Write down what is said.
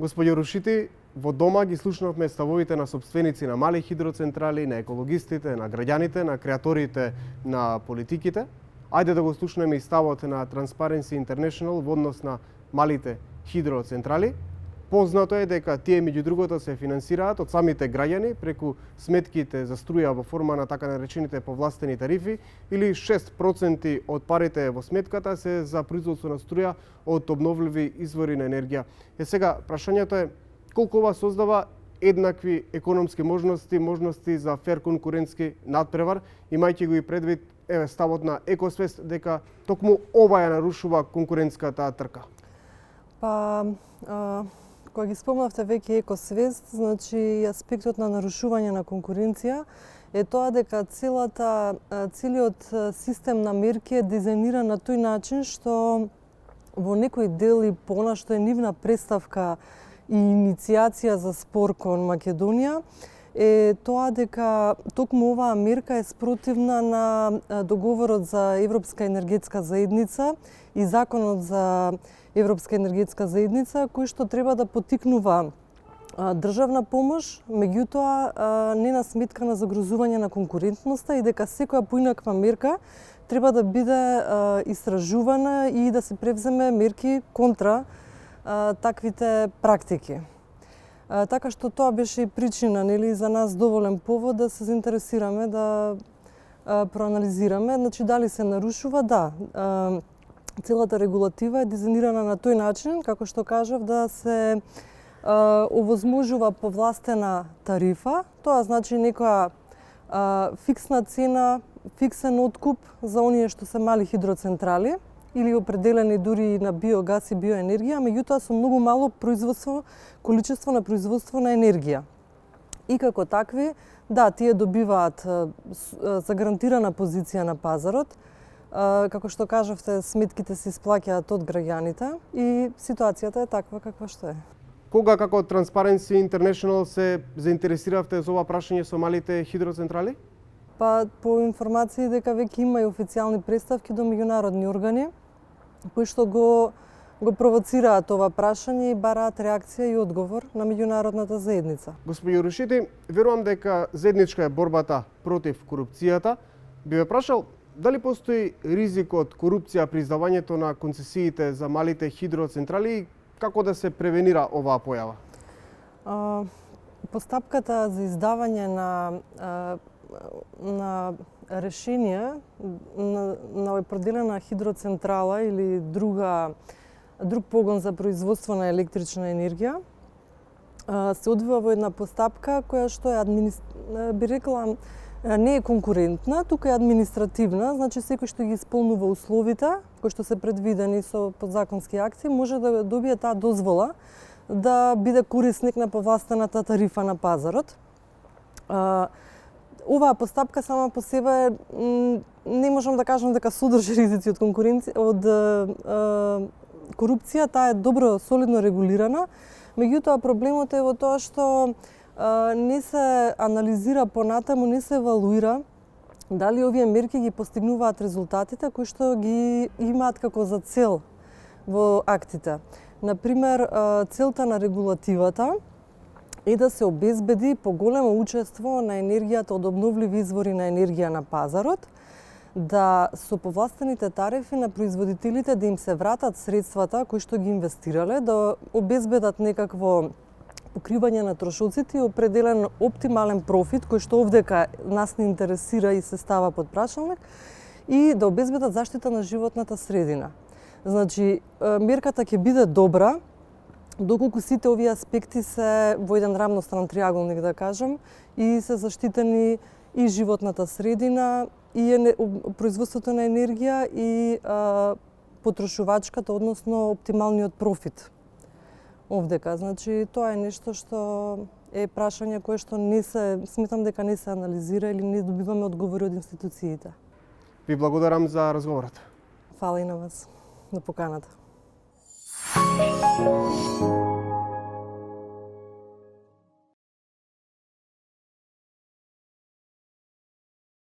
Господјо Рушити, во дома ги слушнавме ставовите на собственици на мали хидроцентрали, на екологистите, на граѓаните, на креаторите на политиките. Ајде да го слушнеме и ставот на Transparency International во однос на малите хидроцентрали. Познато е дека тие меѓу другото се финансираат од самите граѓани преку сметките за струја во форма на така наречените повластени тарифи или 6% од парите во сметката се за производство на струја од обновливи извори на енергија. Сега прашањето е колку ова создава еднакви економски можности за фер конкурентски надпревар, имајќи го и предвид ставот на Екосвест дека токму ова ја нарушува конкурентската трка. Кога ги спомнавте веќе Екосвест, значи аспектот на нарушување на конкуренција е тоа дека целиот систем на мерки е дизајниран на тој начин што во некој дел и по што е нивна представка и иницијација за спор кон Македонија е тоа дека токму оваа мерка е спротивна на договорот за Европска енергетска заедница и законот за Европска енергетска заедница, кој што треба да поттикнува државна помош, меѓутоа не на сметка на загрозување на конкурентноста и дека секоја поинаква мерка треба да биде истражувана и да се превземе мерки контра таквите практики. Така што тоа беше и причина, нели, за нас доволен повод да се заинтересираме, да проанализираме, значи дали се нарушува, да. Целата регулатива е дизајнирана на тој начин, како што кажав, да се овозможува повластена тарифа. Тоа значи некоја фиксна цена, фиксен откуп за оние што се мали хидроцентрали или определени дури на биогас и биоенергија, меѓутоа со многу мало количество на производство на енергија. И како такви, да, тие добиваат загарантирана позиција на пазарот. Како што кажавте, сметките се исплаќаат од граѓаните и ситуацијата е таква каква што е. Кога како Transparency International се заинтересиравте за ова прашање со малите хидроцентрали? По информации дека веќе има и официјални представки до меѓународни органи кои што го провоцираат ова прашање и бараат реакција и одговор на меѓународната заедница. Господјо Рушити, верувам дека заедничка е борбата против корупцијата. Би ве прашал дали постои ризик од корупција при издавањето на концесиите за малите хидроцентрали и како да се превенира оваа појава? Постапката за издавање на решение на определена хидроцентрала или друг погон за производство на електрична енергија се одвива во една постапка која што е би рекла не е конкурентна, тука е административна, значи секој што ги исполнува условите кои што се предвидени со подзаконски акти може да добие таа дозвола да биде корисник на повластената тарифа на пазарот. Оваа постапка сама по себе не можам да кажам дека содржи ризици од конкуренција, од корупција, таа е добро солидно регулирана. Меѓутоа проблемот е во тоа што не се анализира понатаму, не се евалуира дали овие мерки ги постигнуваат резултатите кои што ги имаат како за цел во актите. Например, целта на регулативата е да се обезбеди поголемо учество на енергијата од обновливи извори на енергија на пазарот, да со повластените тарифи на производителите да им се вратат средствата кои што ги инвестирале, да обезбедат некакво покривање на трошоците и определен оптимален профит кој што овдека нас не интересира и се става под прашалник и да обезбедат заштита на животната средина. Значи, мерката ќе биде добра доколку сите овие аспекти се во еден рамностран триаголник, да кажам, и се заштитени и животната средина, и производството на енергија и потрошувачката, односно оптималниот профит. Овдека, значи, тоа е нешто што е прашање кое што сметам дека не се анализира или не добиваме одговори од институциите. Ви благодарам за разговорот. Фала и на вас на поканата.